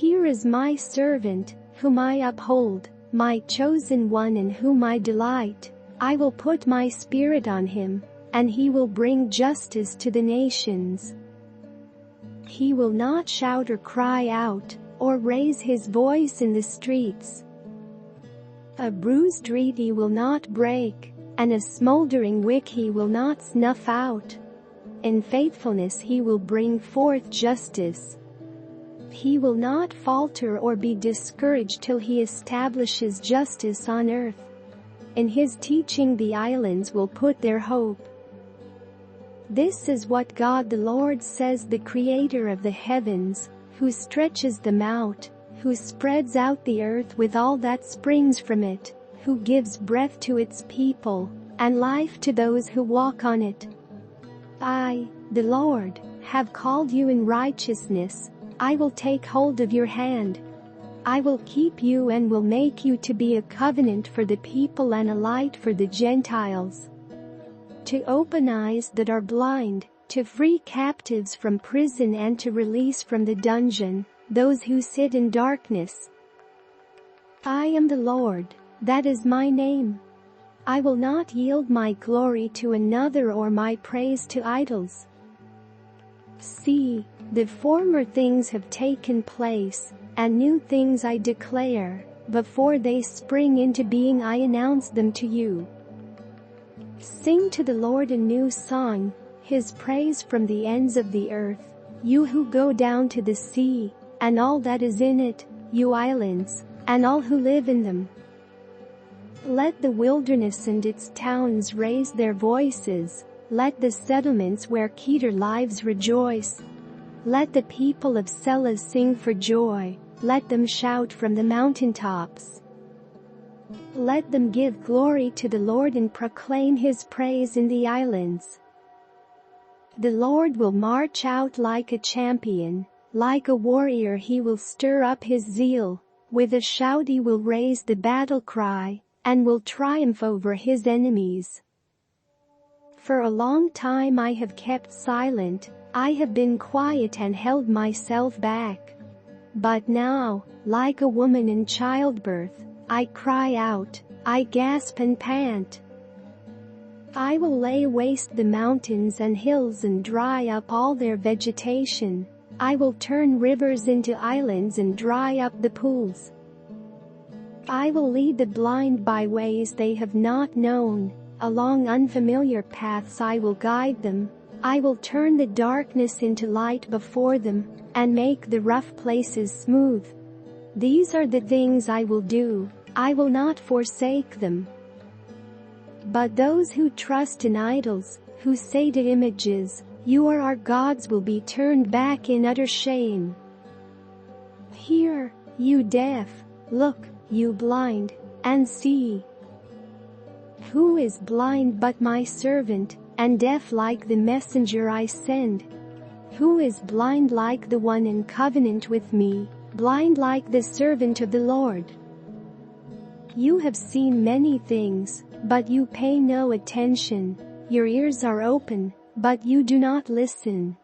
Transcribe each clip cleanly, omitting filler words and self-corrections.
Here is my servant, whom I uphold, my chosen one in whom I delight. I will put my spirit on him, and he will bring justice to the nations. He will not shout or cry out, or raise his voice in the streets. A bruised reed he will not break, and a smoldering wick he will not snuff out. In faithfulness he will bring forth justice. He will not falter or be discouraged till he establishes justice on earth. In his teaching the islands will put their hope. This is what God the Lord says, the Creator of the heavens, who stretches them out, who spreads out the earth with all that springs from it, who gives breath to its people, and life to those who walk on it. I, the Lord, have called you in righteousness. I will take hold of your hand. I will keep you and will make you to be a covenant for the people and a light for the Gentiles. To open eyes that are blind, to free captives from prison and to release from the dungeon those who sit in darkness. I am the Lord, that is my name. I will not yield my glory to another or my praise to idols. See, the former things have taken place, and new things I declare. Before they spring into being I announce them to you. Sing to the Lord a new song, his praise from the ends of the earth, you who go down to the sea, and all that is in it, you islands, and all who live in them. Let the wilderness and its towns raise their voices, let the settlements where Kedar lives rejoice. Let the people of Sela sing for joy, let them shout from the mountaintops. Let them give glory to the Lord and proclaim his praise in the islands. The Lord will march out like a champion, like a warrior he will stir up his zeal, with a shout he will raise the battle cry, and will triumph over his enemies. For a long time I have kept silent, I have been quiet and held myself back. But now, like a woman in childbirth, I cry out, I gasp and pant. I will lay waste the mountains and hills and dry up all their vegetation. I will turn rivers into islands and dry up the pools. I will lead the blind by ways they have not known, along unfamiliar paths I will guide them. I will turn the darkness into light before them, and make the rough places smooth. These are the things I will do, I will not forsake them. But those who trust in idols, who say to images, you are our gods, will be turned back in utter shame. Hear, you deaf, look, you blind, and see. Who is blind but my servant, and deaf like the messenger I send? Who is blind like the one in covenant with me, blind like the servant of the Lord? You have seen many things, but you pay no attention. Your ears are open, but you do not listen.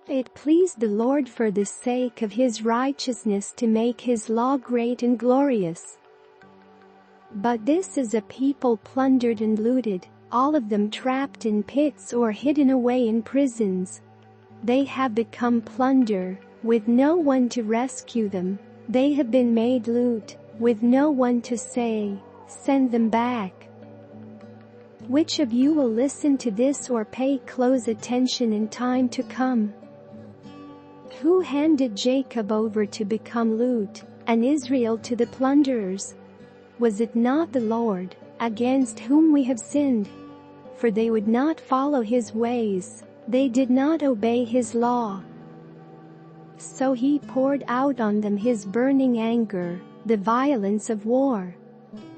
It pleased the Lord for the sake of his righteousness to make his law great and glorious. But this is a people plundered and looted, all of them trapped in pits or hidden away in prisons. They have become plunder, with no one to rescue them. They have been made loot, with no one to say, send them back. Which of you will listen to this or pay close attention in time to come? Who handed Jacob over to become loot, and Israel to the plunderers? Was it not the Lord, against whom we have sinned? For they would not follow his ways, they did not obey his law. So he poured out on them his burning anger, the violence of war.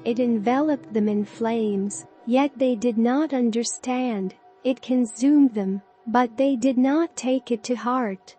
It enveloped them in flames, yet they did not understand. It consumed them, but they did not take it to heart.